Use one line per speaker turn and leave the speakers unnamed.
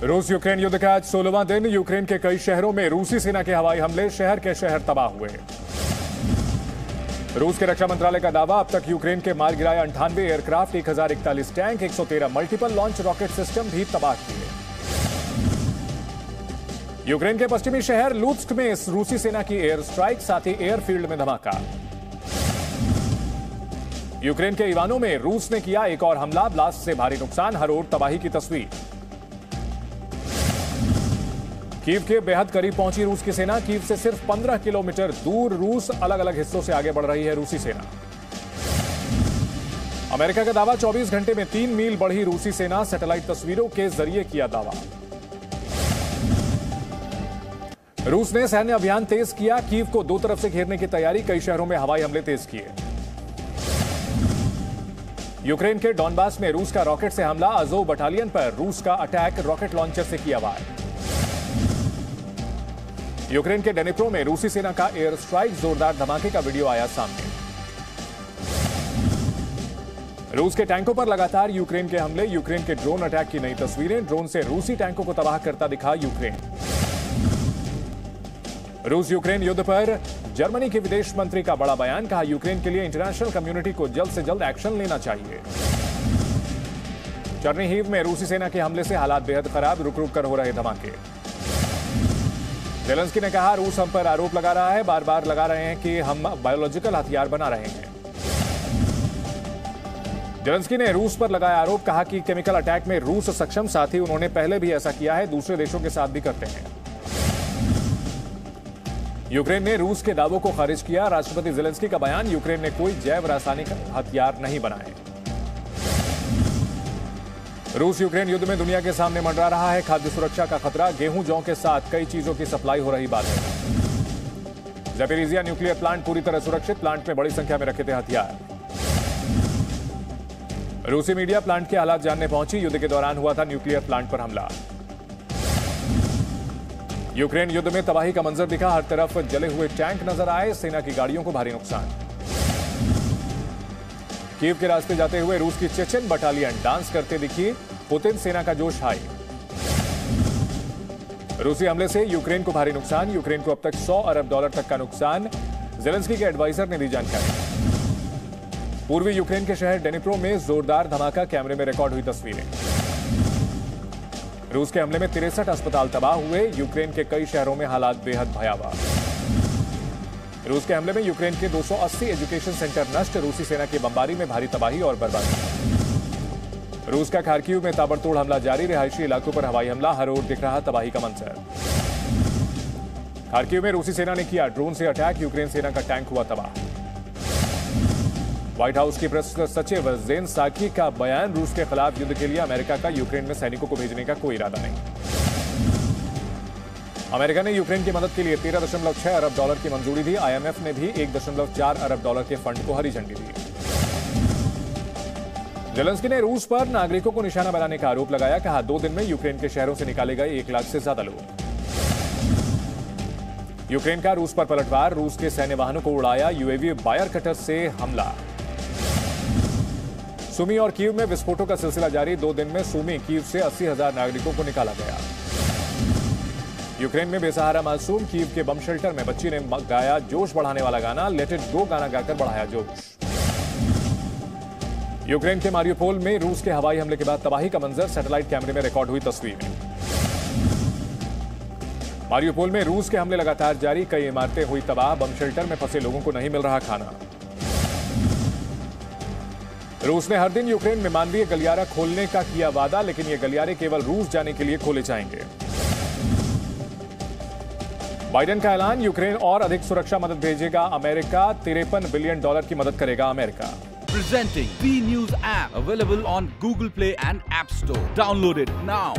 रूस यूक्रेन युद्ध का आज 16वां दिन। यूक्रेन के कई शहरों में रूसी सेना के हवाई हमले, शहर के शहर तबाह हुए। रूस के रक्षा मंत्रालय का दावा, अब तक यूक्रेन के मार गिराए 98 aircraft, 1041 tank, 113 multiple launch rocket system भी तबाह किए। यूक्रेन के पश्चिमी शहर लुत्स्क में रूसी सेना की एयर स्ट्राइक, साथ ही एयरफील्ड में धमाका। यूक्रेन के इवानो में रूस ने किया एक और हमला, ब्लास्ट से भारी नुकसान, हर ओर तबाही की तस्वीर। कीव के बेहद करीब पहुंची रूस की सेना, कीव से सिर्फ 15 किलोमीटर दूर रूस अलग अलग हिस्सों से आगे बढ़ रही है रूसी सेना। अमेरिका का दावा, 24 घंटे में 3 मील बढ़ी रूसी सेना, सैटेलाइट तस्वीरों के जरिए किया दावा। रूस ने सैन्य अभियान तेज किया, कीव को दो तरफ से घेरने की तैयारी, कई शहरों में हवाई हमले तेज किए। यूक्रेन के डॉनबास में रूस का रॉकेट से हमला, अज़ोव बटालियन पर रूस का अटैक, रॉकेट लॉन्चर से किया वार। यूक्रेन के डेनिप्रो में रूसी सेना का एयर स्ट्राइक, जोरदार धमाके का वीडियो आया सामने। रूस के टैंकों पर लगातार यूक्रेन के हमले, यूक्रेन के ड्रोन अटैक की नई तस्वीरें, ड्रोन से रूसी टैंकों को तबाह करता दिखा यूक्रेन। रूस यूक्रेन युद्ध पर जर्मनी के विदेश मंत्री का बड़ा बयान, कहा यूक्रेन के लिए इंटरनेशनल कम्युनिटी को जल्द से जल्द एक्शन लेना चाहिए। चर्निहिव में रूसी सेना के हमले से हालात बेहद खराब, रुक रुक कर हो रहे धमाके। ज़ेलेंस्की ने कहा, रूस हम पर आरोप लगा रहा है, बार बार लगा रहे हैं कि हम बायोलॉजिकल हथियार बना रहे हैं। ज़ेलेंस्की ने रूस पर लगाया आरोप, कहा कि केमिकल अटैक में रूस सक्षम, साथ ही उन्होंने पहले भी ऐसा किया है, दूसरे देशों के साथ भी करते हैं। यूक्रेन ने रूस के दावों को खारिज किया, राष्ट्रपति ज़ेलेंस्की का बयान, यूक्रेन ने कोई जैव रासायनिक हथियार नहीं बनाए। रूस यूक्रेन युद्ध में दुनिया के सामने मंडरा रहा है खाद्य सुरक्षा का खतरा, गेहूं जौ के साथ कई चीजों की सप्लाई हो रही बात है। ज़ैपोरिज़िया न्यूक्लियर प्लांट पूरी तरह सुरक्षित, प्लांट में बड़ी संख्या में रखे थे हथियार। रूसी मीडिया प्लांट के हालात जानने पहुंची, युद्ध के दौरान हुआ था न्यूक्लियर प्लांट पर हमला। यूक्रेन युद्ध में तबाही का मंजर दिखा, हर तरफ जले हुए टैंक नजर आए, सेना की गाड़ियों को भारी नुकसान। कीव के रास्ते जाते हुए रूस की चेचन बटालियन डांस करते दिखी, पुतिन सेना का जोश हाई। रूसी हमले से यूक्रेन को भारी नुकसान, यूक्रेन को अब तक $100 अरब तक का नुकसान, ज़ेलेंस्की के एडवाइजर ने दी जानकारी। पूर्वी यूक्रेन के शहर डेनिप्रो में जोरदार धमाका, कैमरे में रिकॉर्ड हुई तस्वीरें। रूस के हमले में 63 अस्पताल तबाह हुए, यूक्रेन के कई शहरों में हालात बेहद भयावह। रूस के हमले में यूक्रेन के 280 एजुकेशन सेंटर नष्ट, रूसी सेना की बमबारी में भारी तबाही और बर्बादी। रूस का खार्किव में ताबड़तोड़ हमला जारी, रिहायशी इलाकों पर हवाई हमला, हर ओर दिख रहा तबाही का मंजर। खार्किव में रूसी सेना ने किया ड्रोन से अटैक, यूक्रेन सेना का टैंक हुआ तबाह। व्हाइट हाउस की प्रेस सचिव जेन साकी का बयान, रूस के खिलाफ युद्ध के लिए अमेरिका का यूक्रेन में सैनिकों को भेजने का कोई इरादा नहीं। अमेरिका ने यूक्रेन की मदद के लिए $13.6 अरब की मंजूरी दी, IMF ने भी $1.4 अरब के फंड को हरी झंडी दी। ज़ेलेंस्की ने रूस पर नागरिकों को निशाना बनाने का आरोप लगाया, कहा 2 दिन में यूक्रेन के शहरों से निकाले गए 1 लाख से ज्यादा लोग। यूक्रेन का रूस पर पलटवार, रूस के सैन्य वाहनों को उड़ाया, UAV वायर कटर से हमला। सुमी और कीव में विस्फोटों का सिलसिला जारी, 2 दिन में सुमी कीव से 80,000 नागरिकों को निकाला गया। यूक्रेन में बेसहारा मासूम, कीव के बम शेल्टर में बच्ची ने गाया जोश बढ़ाने वाला गाना, लेट इट गो गाना गाकर बढ़ाया जोश। यूक्रेन के मारियोपोल में रूस के हवाई हमले के बाद तबाही का मंजर, सैटेलाइट कैमरे में रिकॉर्ड हुई तस्वीरें। मारियोपोल में रूस के हमले लगातार जारी, कई इमारतें हुई तबाह, बम शेल्टर में फंसे लोगों को नहीं मिल रहा खाना। रूस ने हर दिन यूक्रेन में मानवीय गलियारा खोलने का किया वादा, लेकिन ये गलियारे केवल रूस जाने के लिए खोले जाएंगे। बाइडेन का ऐलान, यूक्रेन और अधिक सुरक्षा मदद भेजेगा अमेरिका, $53 बिलियन की मदद करेगा America.
Presenting B News app, available on Google Play and App Store. Download it now.